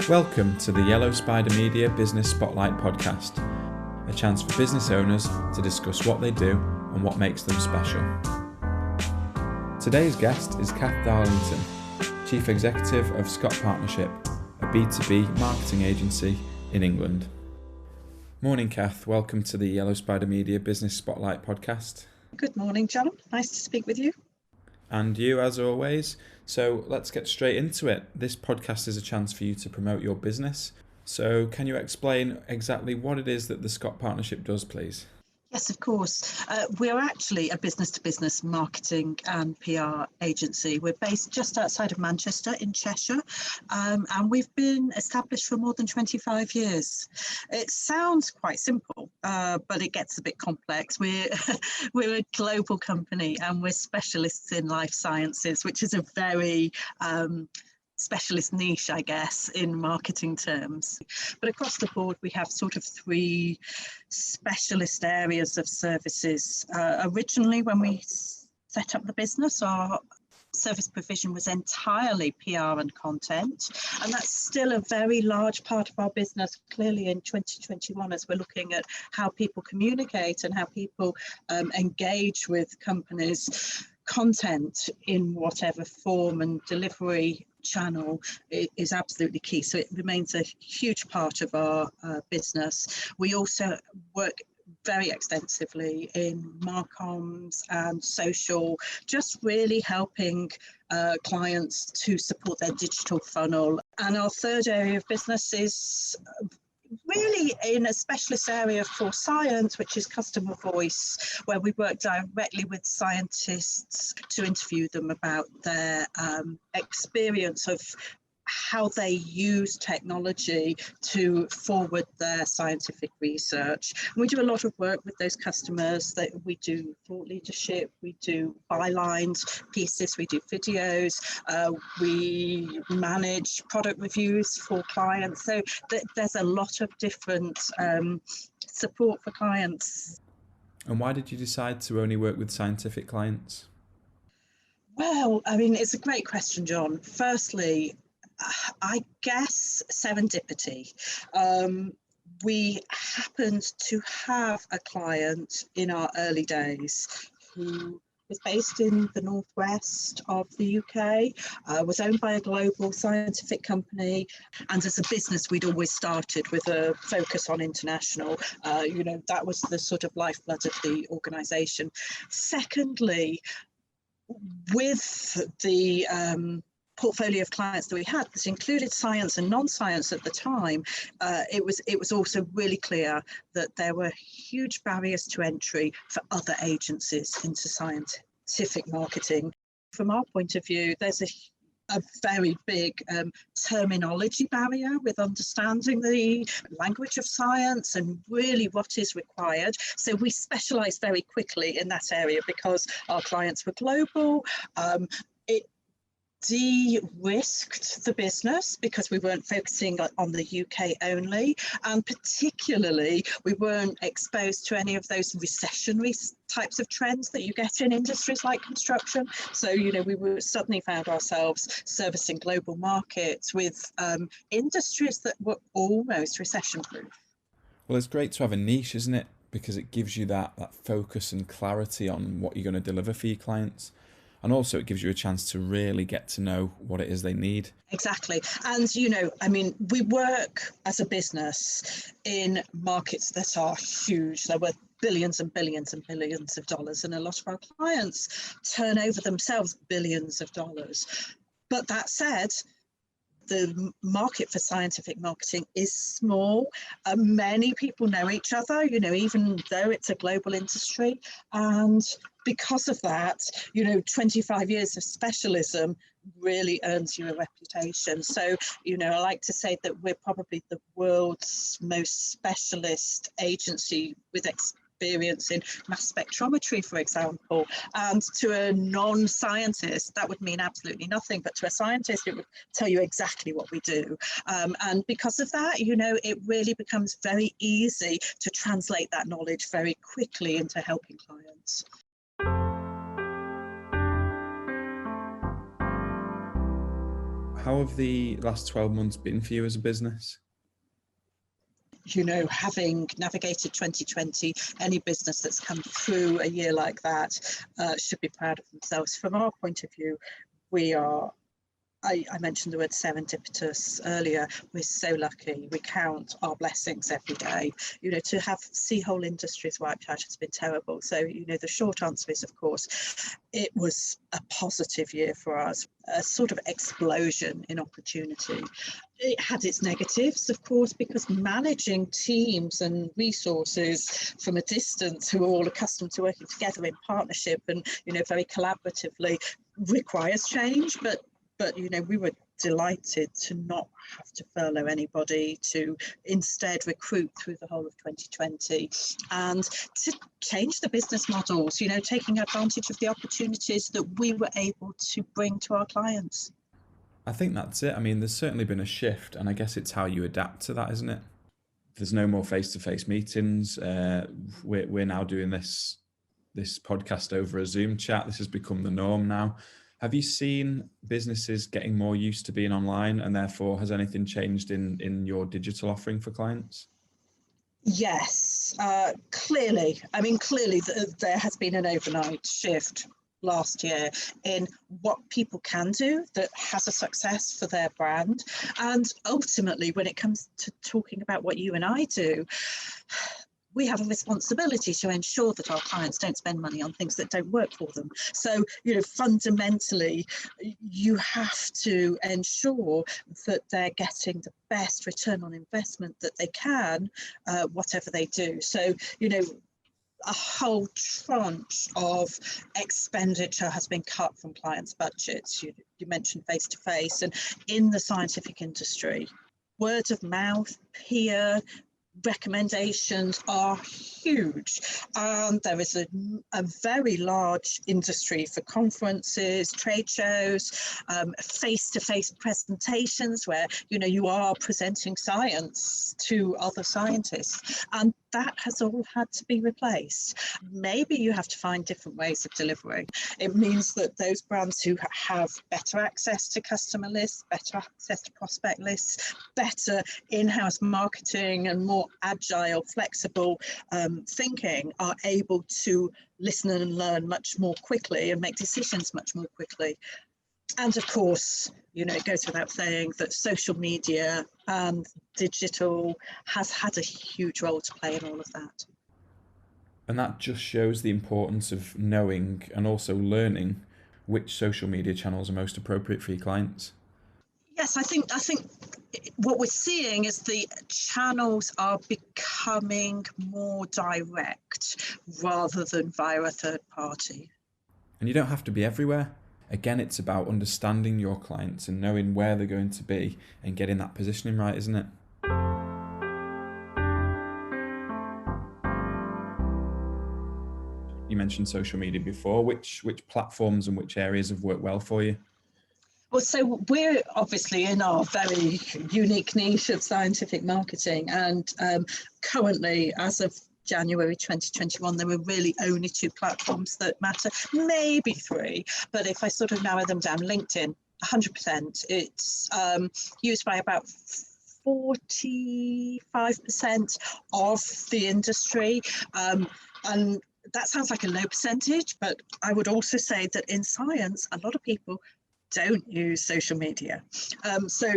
Welcome to the Yellow Spider Media Business Spotlight podcast, a chance for business owners to discuss what they do and what makes them special. Today's guest is Kath Darlington, Chief Executive of Scott Partnership, a B2B marketing agency in England. Morning, Kath. Welcome to the Yellow Spider Media Business Spotlight podcast. Good morning, John. Nice to speak with you. And you, as always. So let's get straight into it. This podcast is a chance for you to promote your business. So can you explain exactly what it is that the Scott Partnership does, please? Yes, of course. We're actually a business-to-business marketing and PR agency. We're based just outside of Manchester in Cheshire, and we've been established for more than 25 years. It sounds quite simple, but it gets a bit complex. We're a global company and we're specialists in life sciences, which is a very specialist niche, I guess, in marketing terms. But across the board, we have sort of three specialist areas of services. Originally, when we set up the business, our service provision was entirely PR and content, and that's still a very large part of our business, clearly in 2021, as we're looking at how people communicate and how people engage with companies. Content in whatever form and delivery channel is absolutely key. So it remains a huge part of our business. We also work very extensively in marcoms and social, just really helping clients to support their digital funnel. And our third area of business is really in a specialist area for science, which is customer voice, where we work directly with scientists to interview them about their experience of how they use technology to forward their scientific research. And we do a lot of work with those customers. That we do thought leadership, we do bylines pieces, we do videos, we manage product reviews for clients. So there's a lot of different support for clients. And why did you decide to only work with scientific clients? Well, I mean, it's a great question, John. Firstly, I guess serendipity. We happened to have a client in our early days who was based in the northwest of the UK, was owned by a global scientific company, and as a business we'd always started with a focus on international. That was the sort of lifeblood of the organisation. Secondly, with the portfolio of clients that we had that included science and non-science at the time, it was also really clear that there were huge barriers to entry for other agencies into scientific marketing. From our point of view, there's a very big terminology barrier with understanding the language of science and really what is required. So we specialised very quickly in that area because our clients were global. It de-risked the business because we weren't focusing on the UK only, and particularly we weren't exposed to any of those recessionary types of trends that you get in industries like construction. So we suddenly found ourselves servicing global markets with industries that were almost recession proof. Well, it's great to have a niche, isn't it? Because it gives you that focus and clarity on what you're going to deliver for your clients. And also it gives you a chance to really get to know what it is they need. Exactly. And, we work as a business in markets that are huge. They're worth billions and billions and billions of dollars. And a lot of our clients turn over themselves billions of dollars. But that said, the market for scientific marketing is small. Many people know each other, even though it's a global industry. And because of that, 25 years of specialism really earns you a reputation. So, I like to say that we're probably the world's most specialist agency with experience in mass spectrometry, for example. And to a non-scientist, that would mean absolutely nothing, but to a scientist, it would tell you exactly what we do. And because of that, it really becomes very easy to translate that knowledge very quickly into helping clients. How have the last 12 months been for you as a business? Having navigated 2020, any business that's come through a year like that should be proud of themselves. From our point of view, we are, I mentioned the word serendipitous earlier. We're so lucky. We count our blessings every day. To see whole industries wiped out has been terrible. So, the short answer is, of course, it was a positive year for us, a sort of explosion in opportunity. It had its negatives, of course, because managing teams and resources from a distance who are all accustomed to working together in partnership and, very collaboratively requires change. But we were delighted to not have to furlough anybody, to instead recruit through the whole of 2020 and to change the business models, taking advantage of the opportunities that we were able to bring to our clients. I think that's it. I mean, there's certainly been a shift, and I guess it's how you adapt to that, isn't it? There's no more face-to-face meetings. We're now doing this podcast over a Zoom chat. This has become the norm now. Have you seen businesses getting more used to being online, and therefore has anything changed in your digital offering for clients? Yes, clearly. Clearly there has been an overnight shift last year in what people can do that has a success for their brand. And ultimately, when it comes to talking about what you and I do, we have a responsibility to ensure that our clients don't spend money on things that don't work for them. So, fundamentally, you have to ensure that they're getting the best return on investment that they can, whatever they do. So, a whole tranche of expenditure has been cut from clients' budgets. You mentioned face-to-face, and in the scientific industry, word of mouth, peer recommendations are huge. There is a very large industry for conferences, trade shows, face-to-face presentations where you are presenting science to other scientists, and that has all had to be replaced. Maybe you have to find different ways of delivering. It means that those brands who have better access to customer lists, better access to prospect lists, better in-house marketing and more agile, flexible thinking are able to listen and learn much more quickly and make decisions much more quickly. And of course, it goes without saying that social media and digital has had a huge role to play in all of that. And that just shows the importance of knowing and also learning which social media channels are most appropriate for your clients. Yes, I think what we're seeing is the channels are becoming more direct rather than via a third party. And you don't have to be everywhere. Again, it's about understanding your clients and knowing where they're going to be and getting that positioning right, isn't it? You mentioned social media before. Which platforms and which areas have worked well for you? Well, so we're obviously in our very unique niche of scientific marketing, and currently, as of January 2021, there were really only 2 platforms that matter, maybe 3, but if I sort of narrow them down, LinkedIn, 100%. It's used by about 45% of the industry, and that sounds like a low percentage, but I would also say that in science, a lot of people don't use social media. So,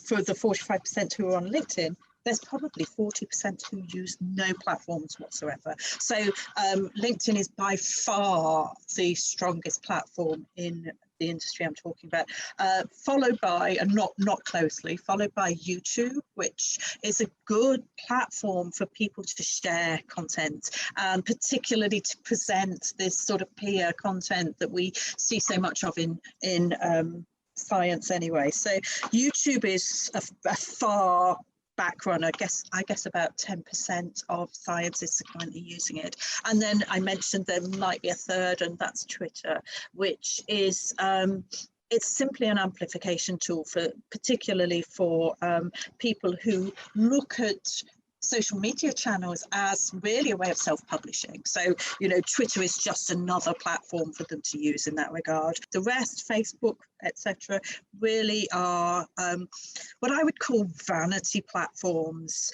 for the 45% who are on LinkedIn, there's probably 40% who use no platforms whatsoever. So LinkedIn is by far the strongest platform in the industry I'm talking about, followed by, and not closely, followed by YouTube, which is a good platform for people to share content, and particularly to present this sort of peer content that we see so much of in science anyway. So YouTube is a far back runner. I guess about 10% of scientists are currently using it. And then I mentioned there might be a third, and that's Twitter, which is it's simply an amplification tool particularly for people who look at social media channels as really a way of self-publishing. So, Twitter is just another platform for them to use in that regard. The rest, Facebook, etc., really are what I would call vanity platforms.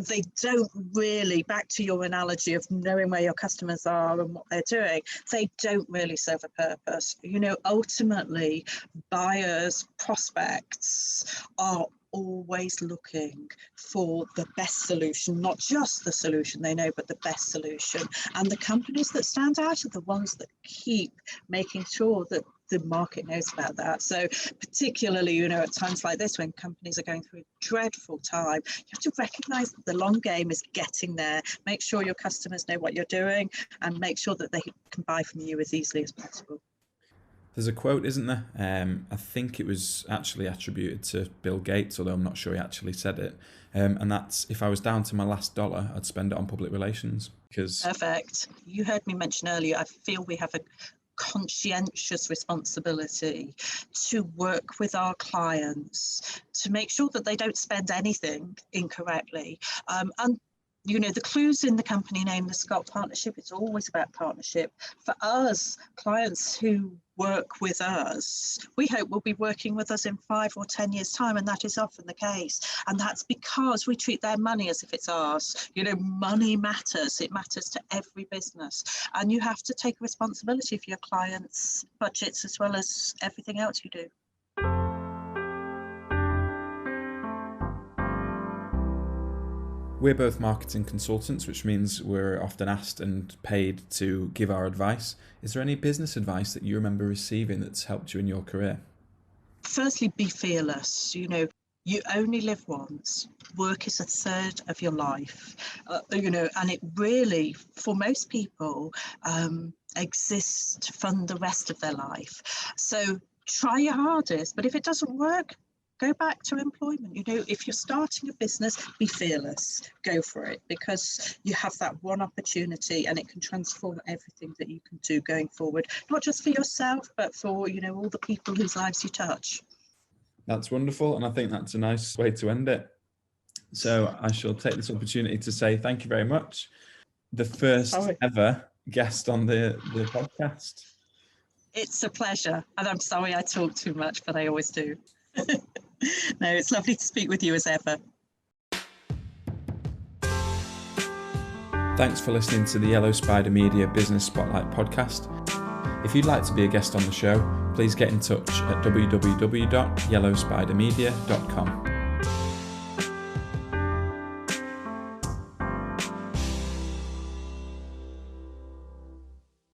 They don't really, back to your analogy of knowing where your customers are and what they're doing, they don't really serve a purpose. Ultimately, buyers, prospects are always looking for the best solution, not just the solution they know, but the best solution. And the companies that stand out are the ones that keep making sure that the market knows about that. So particularly, at times like this, when companies are going through a dreadful time, you have to recognize that the long game is getting there. Make sure your customers know what you're doing and make sure that they can buy from you as easily as possible. There's a quote, isn't there? I think it was actually attributed to Bill Gates, although I'm not sure he actually said it. And that's, if I was down to my last dollar, I'd spend it on public relations. Perfect. You heard me mention earlier, I feel we have a conscientious responsibility to work with our clients to make sure that they don't spend anything incorrectly. And the clues in the company name, the Scott Partnership, it's always about partnership. For us, clients who work with us, we hope will be working with us in 5 or 10 years' time, and that is often the case. And that's because we treat their money as if it's ours. Money matters. It matters to every business. And you have to take responsibility for your clients' budgets as well as everything else you do. We're both marketing consultants, which means we're often asked and paid to give our advice. Is there any business advice that you remember receiving that's helped you in your career? Firstly, be fearless. You only live once. Work is a third of your life, and it really, for most people, exists to fund the rest of their life. So try your hardest, but if it doesn't work, go back to employment. If you're starting a business, be fearless, go for it, because you have that one opportunity and it can transform everything that you can do going forward, not just for yourself, but for, all the people whose lives you touch. That's wonderful. And I think that's a nice way to end it. So I shall take this opportunity to say thank you very much. The first ever guest on the podcast. It's a pleasure. And I'm sorry I talk too much, but I always do. No, it's lovely to speak with you as ever. Thanks for listening to the Yellow Spider Media Business Spotlight podcast. If you'd like to be a guest on the show, please get in touch at www.yellowspidermedia.com.